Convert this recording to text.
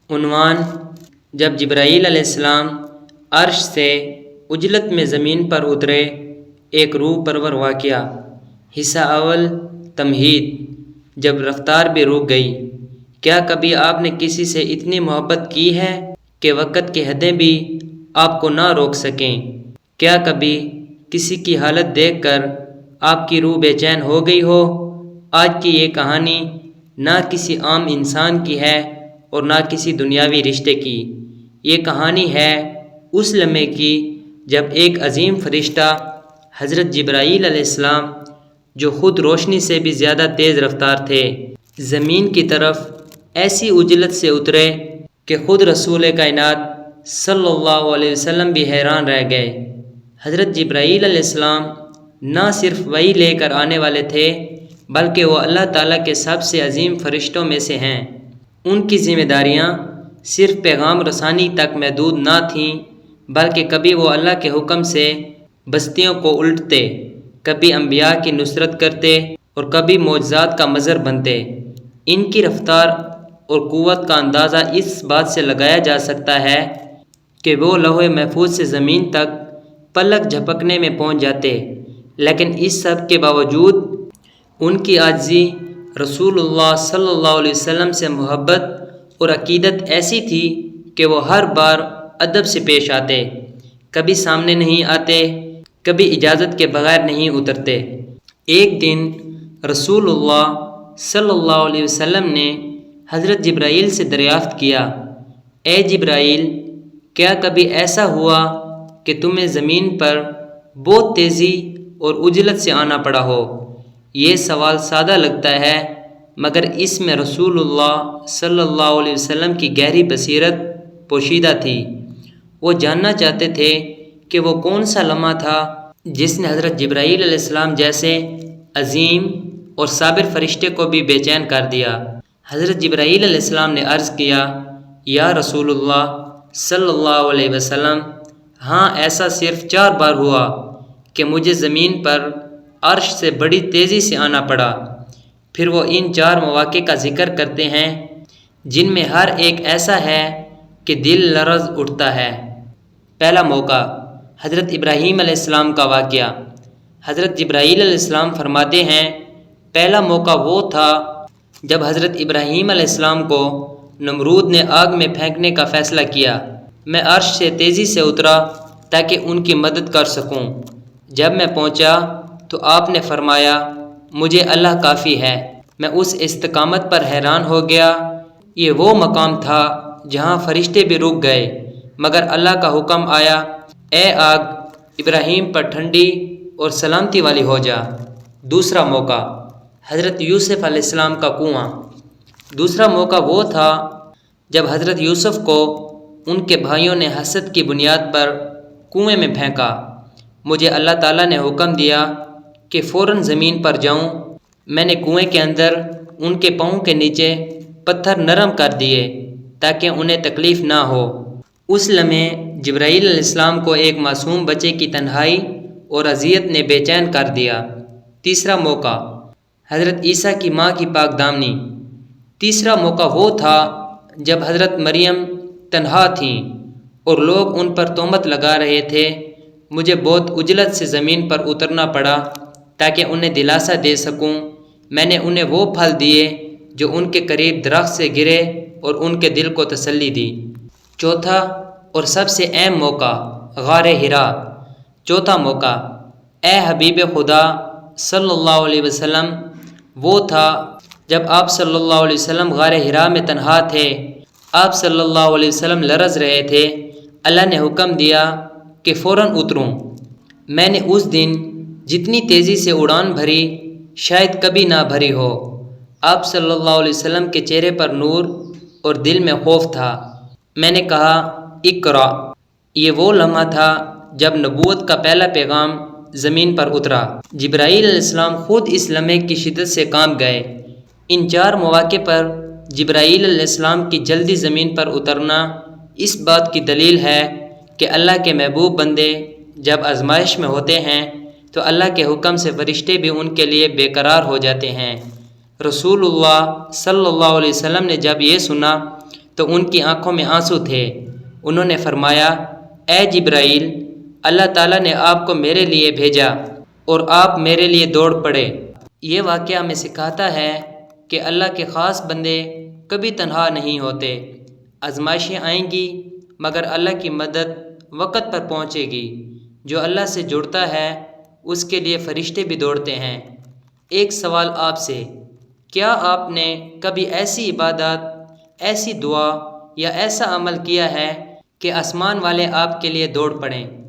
عنوان: جب جبرائیل علیہ السلام عرش سے عجلت میں زمین پر اترے، ایک روح پرور واقعہ۔ حصہ اول، تمہید۔ جب رفتار بھی رک گئی۔ کیا کبھی آپ نے کسی سے اتنی محبت کی ہے کہ وقت کی حدیں بھی آپ کو نہ روک سکیں؟ کیا کبھی کسی کی حالت دیکھ کر آپ کی روح بے چین ہو گئی ہو؟ آج کی یہ کہانی نہ کسی عام انسان کی ہے اور نہ کسی دنیاوی رشتے کی۔ یہ کہانی ہے اس لمحے کی جب ایک عظیم فرشتہ حضرت جبرائیل علیہ السلام، جو خود روشنی سے بھی زیادہ تیز رفتار تھے، زمین کی طرف ایسی عجلت سے اترے کہ خود رسول کائنات صلی اللہ علیہ وسلم بھی حیران رہ گئے۔ حضرت جبرائیل علیہ السلام نہ صرف وحی لے کر آنے والے تھے، بلکہ وہ اللہ تعالیٰ کے سب سے عظیم فرشتوں میں سے ہیں۔ ان کی ذمہ داریاں صرف پیغام رسانی تک محدود نہ تھیں، بلکہ کبھی وہ اللہ کے حکم سے بستیوں کو الٹتے، کبھی انبیاء کی نصرت کرتے اور کبھی معجزات کا مظہر بنتے۔ ان کی رفتار اور قوت کا اندازہ اس بات سے لگایا جا سکتا ہے کہ وہ لوح محفوظ سے زمین تک پلک جھپکنے میں پہنچ جاتے، لیکن اس سب کے باوجود ان کی عاجزی، رسول اللہ صلی اللہ علیہ وسلم سے محبت اور عقیدت ایسی تھی کہ وہ ہر بار ادب سے پیش آتے، کبھی سامنے نہیں آتے، کبھی اجازت کے بغیر نہیں اترتے۔ ایک دن رسول اللہ صلی اللہ علیہ وسلم نے حضرت جبرائیل سے دریافت کیا، اے جبرائیل، کیا کبھی ایسا ہوا کہ تمہیں زمین پر بہت تیزی اور عجلت سے آنا پڑا ہو؟ یہ سوال سادہ لگتا ہے، مگر اس میں رسول اللہ صلی اللہ علیہ وسلم کی گہری بصیرت پوشیدہ تھی۔ وہ جاننا چاہتے تھے کہ وہ کون سا لمحہ تھا جس نے حضرت جبرائیل علیہ السلام جیسے عظیم اور صابر فرشتے کو بھی بے چین کر دیا۔ حضرت جبرائیل علیہ السلام نے عرض کیا، یا رسول اللہ صلی اللہ علیہ وسلم، ہاں، ایسا صرف 4 بار ہوا کہ مجھے زمین پر عرش سے بڑی تیزی سے آنا پڑا۔ پھر وہ ان 4 مواقع کا ذکر کرتے ہیں جن میں ہر ایک ایسا ہے کہ دل لرز اٹھتا ہے۔ پہلا موقع، حضرت ابراہیم علیہ السلام کا واقعہ۔ حضرت جبرائیل علیہ السلام فرماتے ہیں، پہلا موقع وہ تھا جب حضرت ابراہیم علیہ السلام کو نمرود نے آگ میں پھینکنے کا فیصلہ کیا۔ میں عرش سے تیزی سے اترا تاکہ ان کی مدد کر سکوں۔ جب میں پہنچا تو آپ نے فرمایا، مجھے اللہ کافی ہے۔ میں اس استقامت پر حیران ہو گیا۔ یہ وہ مقام تھا جہاں فرشتے بھی رک گئے، مگر اللہ کا حکم آیا، اے آگ، ابراہیم پر ٹھنڈی اور سلامتی والی ہو جا۔ دوسرا موقع، حضرت یوسف علیہ السلام کا کنواں۔ دوسرا موقع وہ تھا جب حضرت یوسف کو ان کے بھائیوں نے حسد کی بنیاد پر کنویں میں پھینکا۔ مجھے اللہ تعالیٰ نے حکم دیا کہ فوراً زمین پر جاؤں۔ میں نے کنویں کے اندر ان کے پاؤں کے نیچے پتھر نرم کر دیے تاکہ انہیں تکلیف نہ ہو۔ اس لمحے جبرائیل علیہ السلام کو ایک معصوم بچے کی تنہائی اور اذیت نے بے چین کر دیا۔ تیسرا موقع، حضرت عیسیٰ کی ماں کی پاک دامنی۔ تیسرا موقع وہ تھا جب حضرت مریم تنہا تھیں اور لوگ ان پر تہمت لگا رہے تھے۔ مجھے بہت عجلت سے زمین پر اترنا پڑا تاکہ انہیں دلاسا دے سکوں۔ میں نے انہیں وہ پھل دیے جو ان کے قریب درخت سے گرے اور ان کے دل کو تسلی دی۔ چوتھا اور سب سے اہم موقع، غار حرا۔ چوتھا موقع، اے حبیب خدا صلی اللہ علیہ وسلم، وہ تھا جب آپ صلی اللہ علیہ وسلم غار حرا میں تنہا تھے۔ آپ صلی اللہ علیہ وسلم لرز رہے تھے۔ اللہ نے حکم دیا کہ فوراً اتروں۔ میں نے اس دن جتنی تیزی سے اڑان بھری شاید کبھی نہ بھری ہو۔ آپ صلی اللہ علیہ وسلم کے چہرے پر نور اور دل میں خوف تھا۔ میں نے کہا، اقرا۔ یہ وہ لمحہ تھا جب نبوت کا پہلا پیغام زمین پر اترا۔ جبرائیل علیہ السلام خود اس لمحے کی شدت سے کانپ گئے۔ ان 4 مواقع پر جبرائیل علیہ السلام کی جلدی زمین پر اترنا اس بات کی دلیل ہے کہ اللہ کے محبوب بندے جب آزمائش میں ہوتے ہیں تو اللہ کے حکم سے فرشتے بھی ان کے لیے بے قرار ہو جاتے ہیں۔ رسول اللہ صلی اللہ علیہ وسلم نے جب یہ سنا تو ان کی آنکھوں میں آنسو تھے۔ انہوں نے فرمایا، اے جبرائیل، اللہ تعالیٰ نے آپ کو میرے لیے بھیجا اور آپ میرے لیے دوڑ پڑے۔ یہ واقعہ ہمیں سکھاتا ہے کہ اللہ کے خاص بندے کبھی تنہا نہیں ہوتے۔ آزمائشیں آئیں گی مگر اللہ کی مدد وقت پر پہنچے گی۔ جو اللہ سے جڑتا ہے اس کے لیے فرشتے بھی دوڑتے ہیں۔ ایک سوال آپ سے، کیا آپ نے کبھی ایسی عبادت، ایسی دعا یا ایسا عمل کیا ہے کہ آسمان والے آپ کے لیے دوڑ پڑیں؟